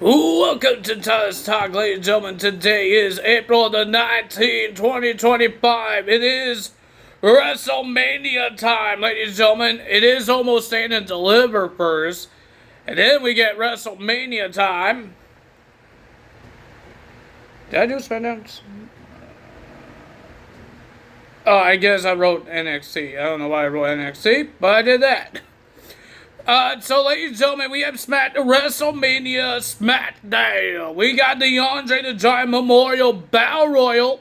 Welcome to Tyler's Talk, ladies and gentlemen. Today is April the 19th, 2025. It is WrestleMania time, ladies and gentlemen. It is almost Stand and Deliver first. And then we get WrestleMania time. Did I do Smackdown? Oh, I guess I wrote NXT. I don't know why I wrote NXT, but I did that. So ladies and gentlemen, we have WrestleMania Smackdown. We got the Andre the Giant Memorial Battle Royal.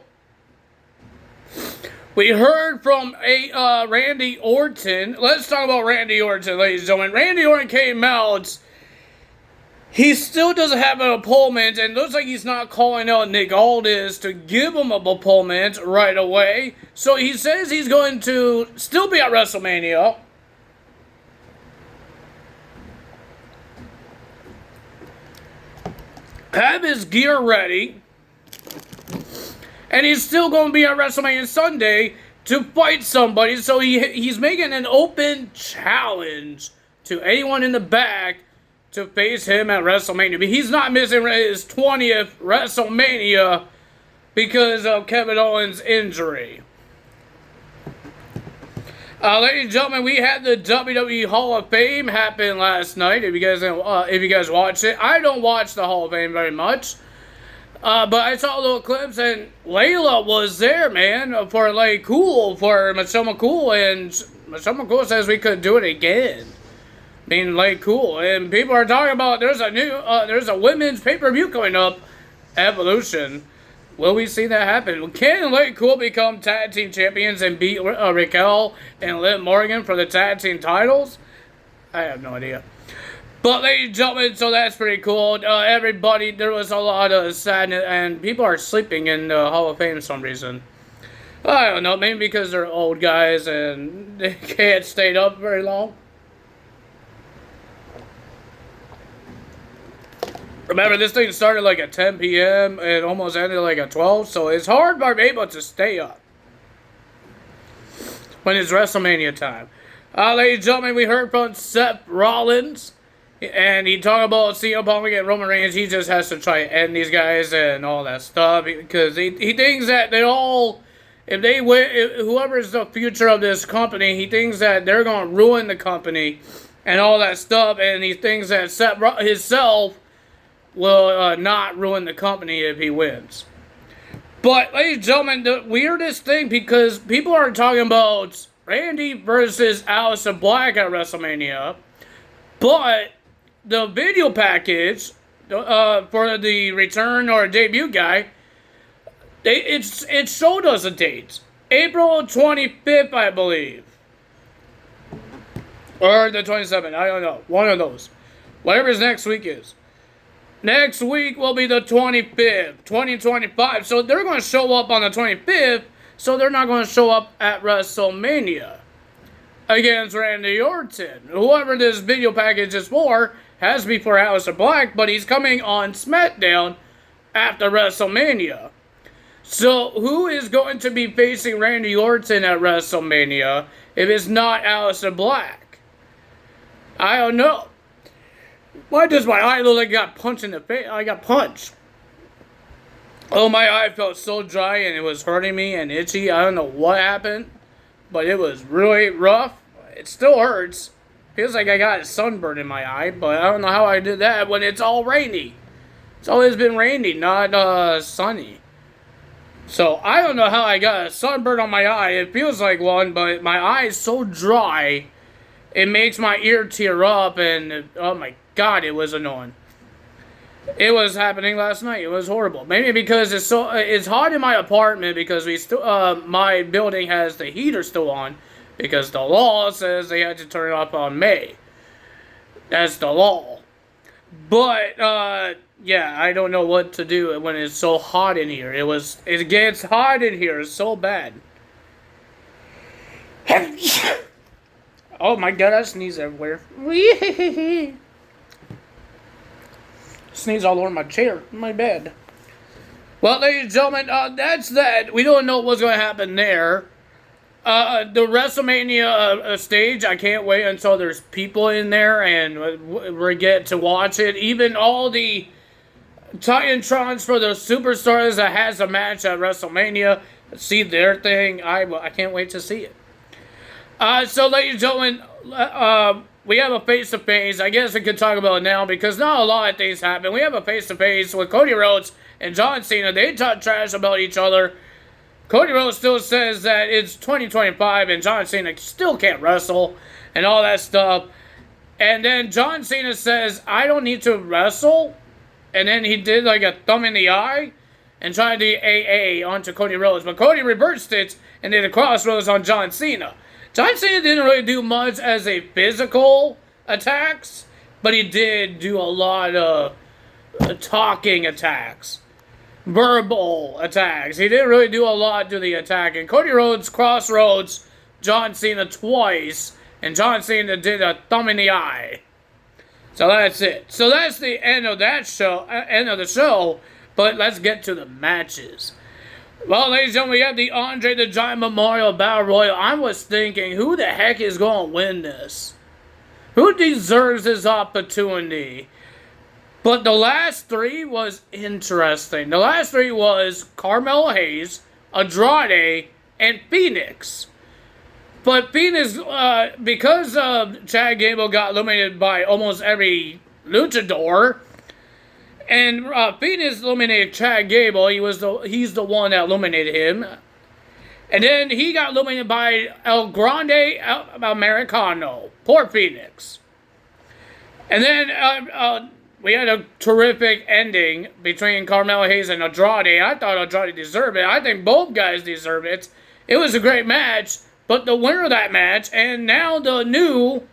We heard from Randy Orton. Let's talk about Randy Orton, ladies and gentlemen. Randy Orton came out. He still doesn't have an opponent, and looks like he's not calling out Nick Aldis to give him an opponent right away. So he says he's going to still be at WrestleMania. Have his gear ready, and he's still going to be at WrestleMania Sunday to fight somebody. So he's making an open challenge to anyone in the back to face him at WrestleMania. But he's not missing his 20th WrestleMania because of Kevin Owens' injury. Ladies and gentlemen, we had the WWE Hall of Fame happen last night. If you guys watched it, I don't watch the Hall of Fame very much, but I saw little clips, and Layla was there, man, for Michelle McCool, and Michelle McCool says we could do it again. Being cool, and people are talking about there's a women's pay-per-view coming up, Evolution. Will we see that happen? Can Lay Cool become tag team champions and beat Raquel and Liv Morgan for the tag team titles? I have no idea. But ladies and gentlemen, so that's pretty cool. Everybody, there was a lot of sadness, and people are sleeping in the Hall of Fame for some reason. I don't know, maybe because they're old guys and they can't stay up very long. Remember, this thing started at 10 p.m. and almost ended at 12, so it's hard for people to stay up when it's WrestleMania time. Ladies and gentlemen, we heard from Seth Rollins, and he talked about CM Punk and Roman Reigns. He just has to try to end these guys and all that stuff because he thinks that they all, if they win, whoever's the future of this company, he thinks that they're going to ruin the company and all that stuff, and he thinks that Seth himself will not ruin the company if he wins. But, ladies and gentlemen, the weirdest thing, because people are talking about Randy versus Aleister Black at WrestleMania, but the video package for the return or debut guy, it showed us a date. April 25th, I believe. Or the 27th, I don't know. One of those. Whatever his next week is. Next week will be the 25th, 2025. So they're going to show up on the 25th, so they're not going to show up at WrestleMania against Randy Orton. Whoever this video package is for has to be for Aleister Black, but he's coming on Smackdown after WrestleMania. So who is going to be facing Randy Orton at WrestleMania if it's not Aleister Black? I don't know. Why does my eye look like I got punched in the face? I got punched. Oh, my eye felt so dry and it was hurting me and itchy. I don't know what happened, but it was really rough. It still hurts. Feels like I got a sunburn in my eye, but I don't know how I did that when it's all rainy. It's always been rainy, not sunny. So I don't know how I got a sunburn on my eye. It feels like one, but my eye is so dry, it makes my ear tear up, and oh my God, it was annoying. It was happening last night. It was horrible. Maybe because it's hot in my apartment because my building has the heater still on because the law says they had to turn it off on May. That's the law. But yeah, I don't know what to do when it's so hot in here. It gets hot in here so bad. Oh my God, I sneeze everywhere. Sneeze all over my chair, my bed. Well, ladies and gentlemen, that's that. We don't know what's going to happen there. The WrestleMania stage, I can't wait until there's people in there and we get to watch it. Even all the Titantrons for the superstars that has a match at WrestleMania. See their thing. I can't wait to see it. So, ladies and gentlemen, we have a face-to-face. I guess we could talk about it now because not a lot of things happen. We have a face-to-face with Cody Rhodes and John Cena. They talk trash about each other. Cody Rhodes still says that it's 2025 and John Cena still can't wrestle and all that stuff. And then John Cena says, I don't need to wrestle. And then he did like a thumb in the eye and tried the AA onto Cody Rhodes. But Cody reversed it and did a crossroads on John Cena. John Cena didn't really do much as a physical attacks, but he did do a lot of talking attacks. Verbal attacks. He didn't really do a lot to the attacking. Cody Rhodes crossroads John Cena twice, and John Cena did a thumb in the eye. So that's it. So that's the end of that show, end of the show. But let's get to the matches. Well, ladies and gentlemen, we have the Andre the Giant Memorial Battle Royal. I was thinking, who the heck is going to win this? Who deserves this opportunity? But the last three was interesting. The last three was Carmelo Hayes, Andrade, and Phoenix. But Phoenix, because Chad Gable got eliminated by almost every luchador, and Phoenix eliminated Chad Gable. He's the one that eliminated him. And then he got eliminated by El Grande Americano. Poor Phoenix. And then we had a terrific ending between Carmelo Hayes and Andrade. I thought Andrade deserved it. I think both guys deserve it. It was a great match. But the winner of that match, and now the new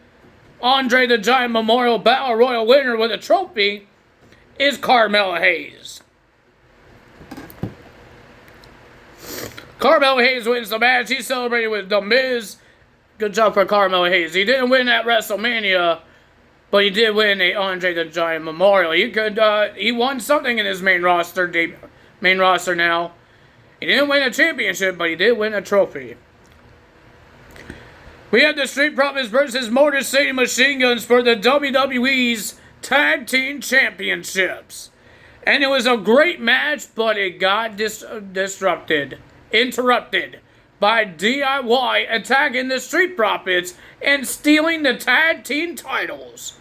Andre the Giant Memorial Battle Royal winner with a trophy, is Carmelo Hayes. Carmelo Hayes wins the match. He celebrated with The Miz. Good job for Carmelo Hayes. He didn't win at WrestleMania, but he did win a Andre the Giant Memorial. He won something in his main roster now. He didn't win a championship, but he did win a trophy. We have the Street Profits versus Motor City Machine Guns for the WWE's Tag Team Championships. And it was a great match, but it got interrupted by DIY attacking the Street Profits and stealing the tag team titles.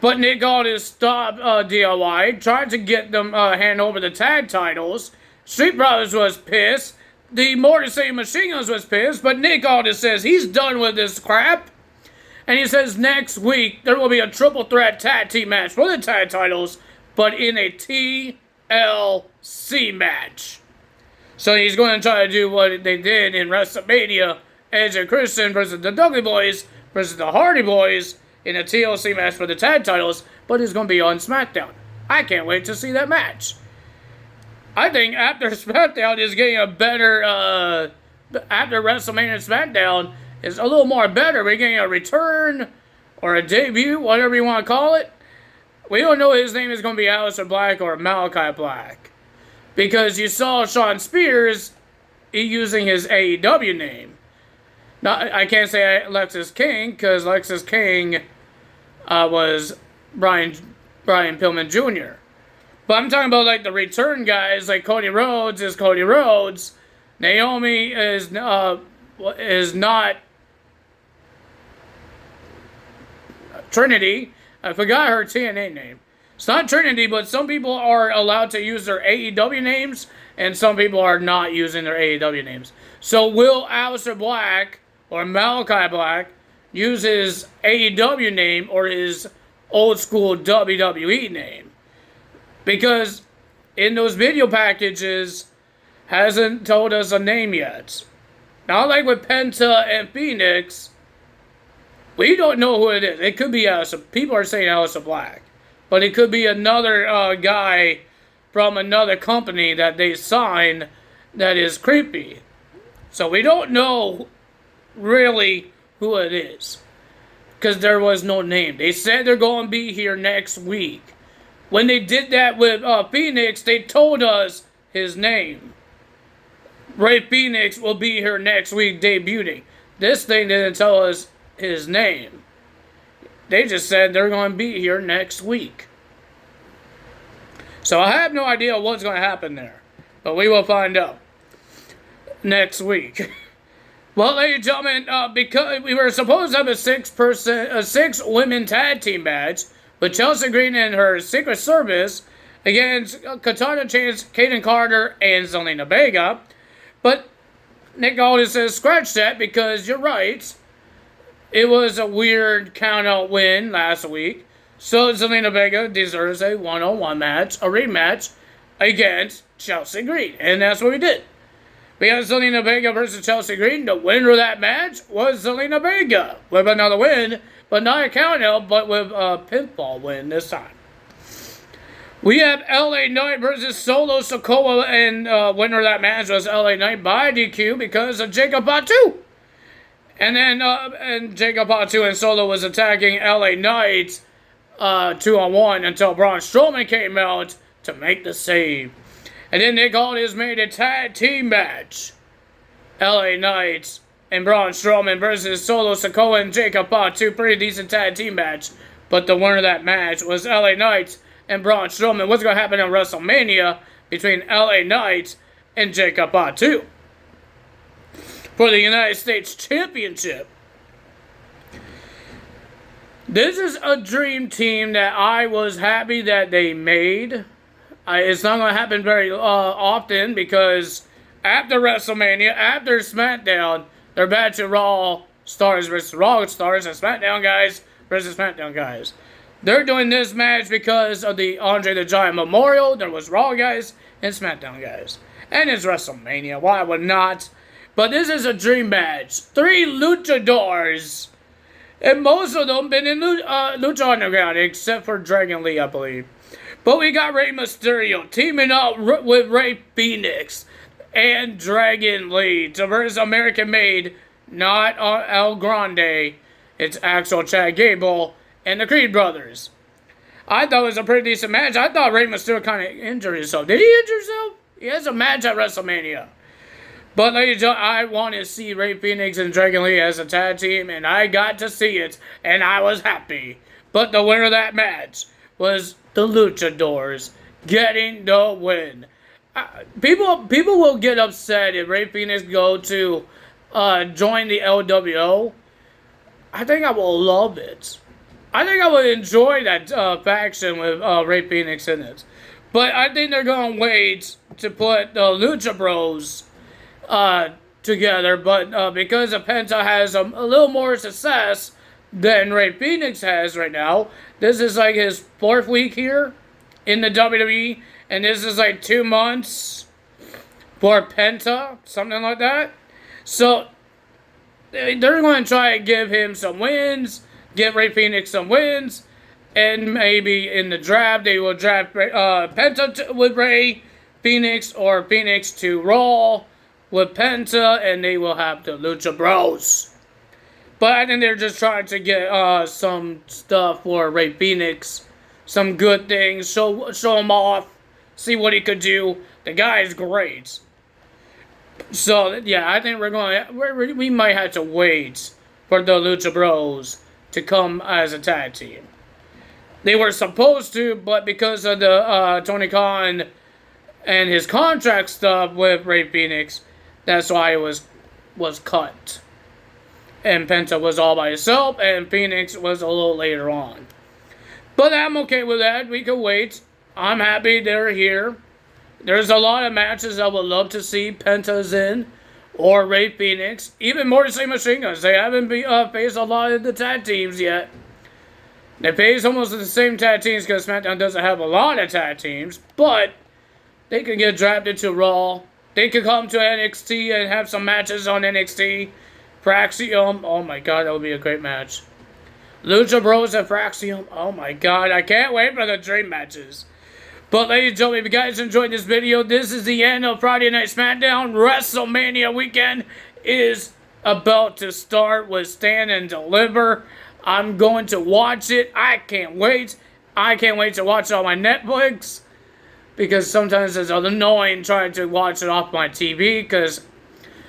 But Nick Aldis stopped DIY, tried to get them hand over the tag titles. Street Profits was pissed. The Motor City Machine Guns was pissed, but Nick Aldis says he's done with this crap. And he says next week there will be a triple threat tag team match for the tag titles, but in a TLC match. So he's going to try to do what they did in WrestleMania, Edge and Christian versus the Dudley Boys versus the Hardy Boys in a TLC match for the tag titles, but it's going to be on Smackdown. I can't wait to see that match. I think after Smackdown is getting a better, after WrestleMania Smackdown is a little more better. We're getting a return or a debut, whatever you want to call it. We don't know if his name is going to be Aleister Black or Malachi Black. Because you saw Shawn Spears using his AEW name. Now, I can't say Lexus King, because Lexus King was Brian Pillman Jr. But I'm talking about like the return guys, like Cody Rhodes is Cody Rhodes. Naomi is not Trinity. I forgot her TNA name. It's not Trinity, but some people are allowed to use their AEW names, and some people are not using their AEW names. So will Aleister Black or Malachi Black use his AEW name or his old school WWE name? Because in those video packages, hasn't told us a name yet. Not like with Penta and Phoenix, we don't know who it is. It could be Aleister. People are saying Aleister Black. But it could be another guy from another company that they signed that is creepy. So we don't know really who it is. Because there was no name. They said they're going to be here next week. When they did that with Phoenix, they told us his name. Ray Phoenix will be here next week debuting. This thing didn't tell us his name. They just said they're going to be here next week. So I have no idea what's going to happen there. But we will find out next week. Well, ladies and gentlemen, because we were supposed to have a six women tag team match with Chelsea Green and her Secret Service against Katana Chance, Kaden Carter, and Zelina Vega. But Nick Aldis says scratch that because you're right. It was a weird count-out win last week. So Zelina Vega deserves a one-on-one match, a rematch against Chelsea Green. And that's what we did. We had Zelina Vega versus Chelsea Green. The winner of that match was Zelina Vega with another win, but not a count-out, but with a pinfall win this time. We have LA Knight versus Solo Sikoa, and winner of that match was LA Knight by DQ because of Jacob Fatu. And then and Jacob Fatu and Solo was attacking LA Knight 2-on-1 until Braun Strowman came out to make the save. And then Nick Aldis made a tag team match. LA Knight and Braun Strowman versus Solo Sikoa and Jacob Fatu. Pretty decent tag team match. But the winner of that match was LA Knight and Braun Strowman. What's going to happen in WrestleMania between LA Knight and Jacob Fatu for the United States Championship? This is a dream team that I was happy that they made. It's not going to happen very often because after WrestleMania, after Smackdown, they're back to Raw Stars versus Raw Stars and SmackDown guys versus SmackDown guys. They're doing this match because of the Andre the Giant Memorial. There was Raw guys and SmackDown guys. And it's WrestleMania. Why would not? But this is a dream match. 3 luchadors. And most of them been in Lucha Underground, except for Dragon Lee, I believe. But we got Rey Mysterio teaming up with Rey Fenix and Dragon Lee to versus American Made, not El Grande. It's actual Chad Gable and the Creed brothers. I thought it was a pretty decent match. I thought Rey Mysterio kind of injured himself. Did he injure himself? He has a match at WrestleMania. But ladies and gentlemen, I want to see Rey Fenix and Dragon Lee as a tag team, and I got to see it, and I was happy. But the winner of that match was the Luchadors getting the win. People will get upset if Rey Fenix go to join the LWO. I think I will love it. I think I would enjoy that faction with Rey Fenix in it. But I think they're going to wait to put the Lucha Bros together. But because Penta has a little more success than Rey Fenix has right now, this is like his 4th week here in the WWE. And this is like 2 months for Penta, something like that. So they're going to try to give him some wins, get Rey Fenix some wins, and maybe in the draft they will draft Penta with Rey Fenix or Phoenix to Raw with Penta, and they will have the Lucha Bros. But I think they're just trying to get some stuff for Rey Fenix, some good things, show him off, see what he could do. The guy is great. So yeah, I think we might have to wait for the Lucha Bros to come as a tag team. They were supposed to, but because of the Tony Khan and his contract stuff with Rey Fenix, that's why it was cut. And Penta was all by himself, and Phoenix was a little later on. But I'm okay with that. We can wait. I'm happy they're here. There's a lot of matches I would love to see Penta's in, or Rey Fenix. Even Morrissey Machine Guns. They haven't faced a lot of the tag teams yet. They face almost the same tag teams because SmackDown doesn't have a lot of tag teams. But they can get drafted to Raw. They could come to NXT and have some matches on NXT. Fraxium, oh my god, that would be a great match. Lucha Bros and Fraxium, oh my god, I can't wait for the dream matches. But ladies and gentlemen, if you guys enjoyed this video, this is the end of Friday Night SmackDown. WrestleMania weekend is about to start with Stand and Deliver. I'm going to watch it. I can't wait. I can't wait to watch it on my Netflix. Because sometimes it's annoying trying to watch it off my TV because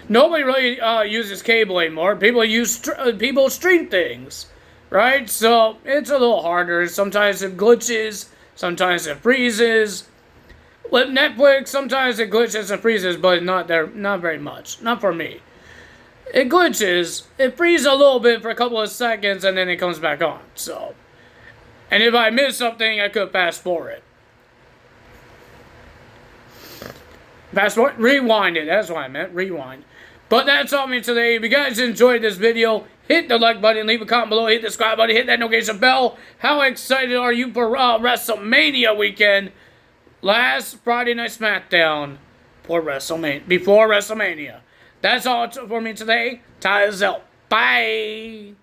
nobody really uses cable anymore. People stream things, right? So it's a little harder. Sometimes it glitches. Sometimes it freezes. With Netflix, sometimes it glitches and freezes, but not there, not very much. Not for me. It glitches, it freezes a little bit for a couple of seconds, and then it comes back on. So, and if I miss something, I could fast forward. Fast forward, rewind it. That's what I meant, rewind. But that's all me today. If you guys enjoyed this video, hit the like button, leave a comment below, hit the subscribe button, hit that notification bell. How excited are you for WrestleMania weekend? Last Friday Night Smackdown before WrestleMania. That's all for me today. Time is out. Bye.